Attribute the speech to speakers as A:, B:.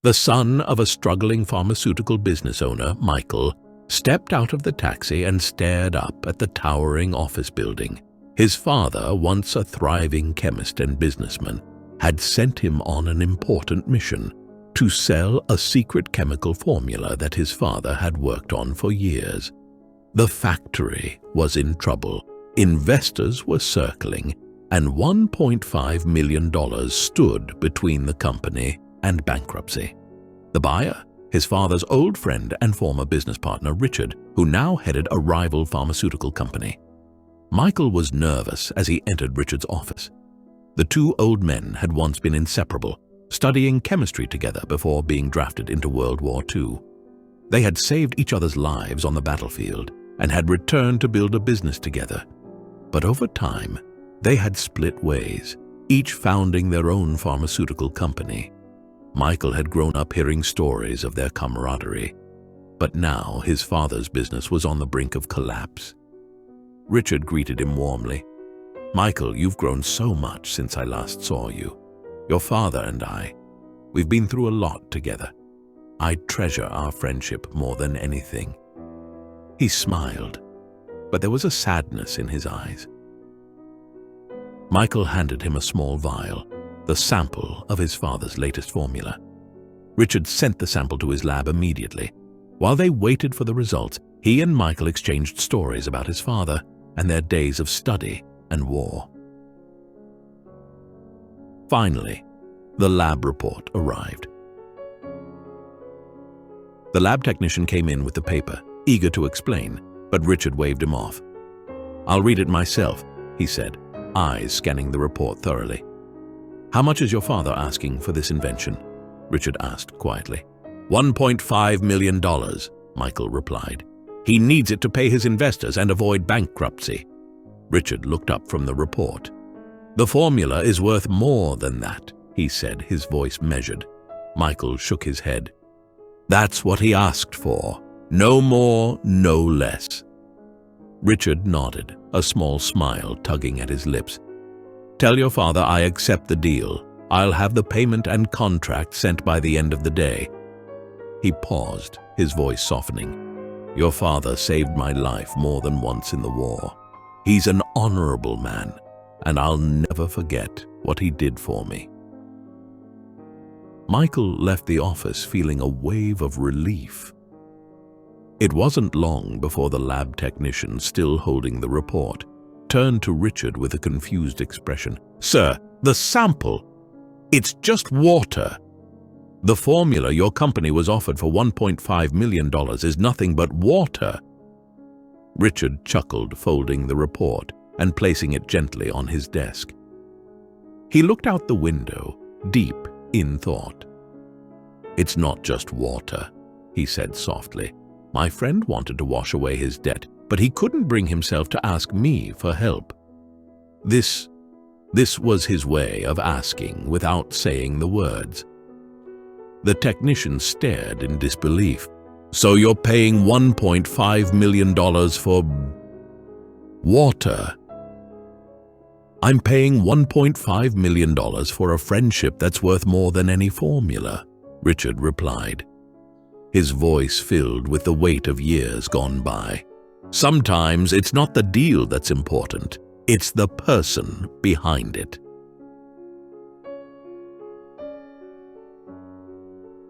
A: The son of a struggling pharmaceutical business owner, Michael, stepped out of the taxi and stared up at the towering office building. His father, once a thriving chemist and businessman, had sent him on an important mission to sell a secret chemical formula that his father had worked on for years. The factory was in trouble, investors were circling, and $1.5 million stood between the company and bankruptcy. The buyer? His father's old friend and former business partner, Richard, who now headed a rival pharmaceutical company. Michael was nervous as he entered Richard's office. The two old men had once been inseparable, studying chemistry together before being drafted into World War II. They had saved each other's lives on the battlefield and had returned to build a business together. But over time, they had split ways, each founding their own pharmaceutical company. Michael had grown up hearing stories of their camaraderie, but now his father's business was on the brink of collapse. Richard greeted him warmly. "Michael, you've grown so much since I last saw you. Your father and we've been through a lot together. I treasure our friendship more than anything." He smiled, but there was a sadness in his eyes. Michael handed him a small vial, the sample of his father's latest formula. Richard sent the sample to his lab immediately. While they waited for the results, he and Michael exchanged stories about his father and their days of study and war. Finally, the lab report arrived. The lab technician came in with the paper, eager to explain, but Richard waved him off. "I'll read it myself," he said, eyes scanning the report thoroughly. "How much is your father asking for this invention?" Richard asked quietly. $1.5 million, Michael replied. "He needs it to pay his investors and avoid bankruptcy." Richard looked up from the report. "The formula is worth more than that," he said, his voice measured. Michael shook his head. "That's what he asked for. No more, no less." Richard nodded, a small smile tugging at his lips. "Tell your father I accept the deal. I'll have the payment and contract sent by the end of the day." He paused, his voice softening. "Your father saved my life more than once in the war. He's an honorable man, and I'll never forget what he did for me." Michael left the office feeling a wave of relief. It wasn't long before the lab technician, still holding the report, turned to Richard with a confused expression. "Sir, the sample! It's just water! The formula your company was offered for $1.5 million is nothing but water." Richard chuckled, folding the report and placing it gently on his desk. He looked out the window, deep in thought. "It's not just water," he said softly. "My friend wanted to wash away his debt, but he couldn't bring himself to ask me for help. This was his way of asking without saying the words." The technician stared in disbelief. "So you're paying $1.5 million for water?" "I'm paying $1.5 million for a friendship that's worth more than any formula," Richard replied, his voice filled with the weight of years gone by. "Sometimes it's not the deal that's important, it's the person behind it."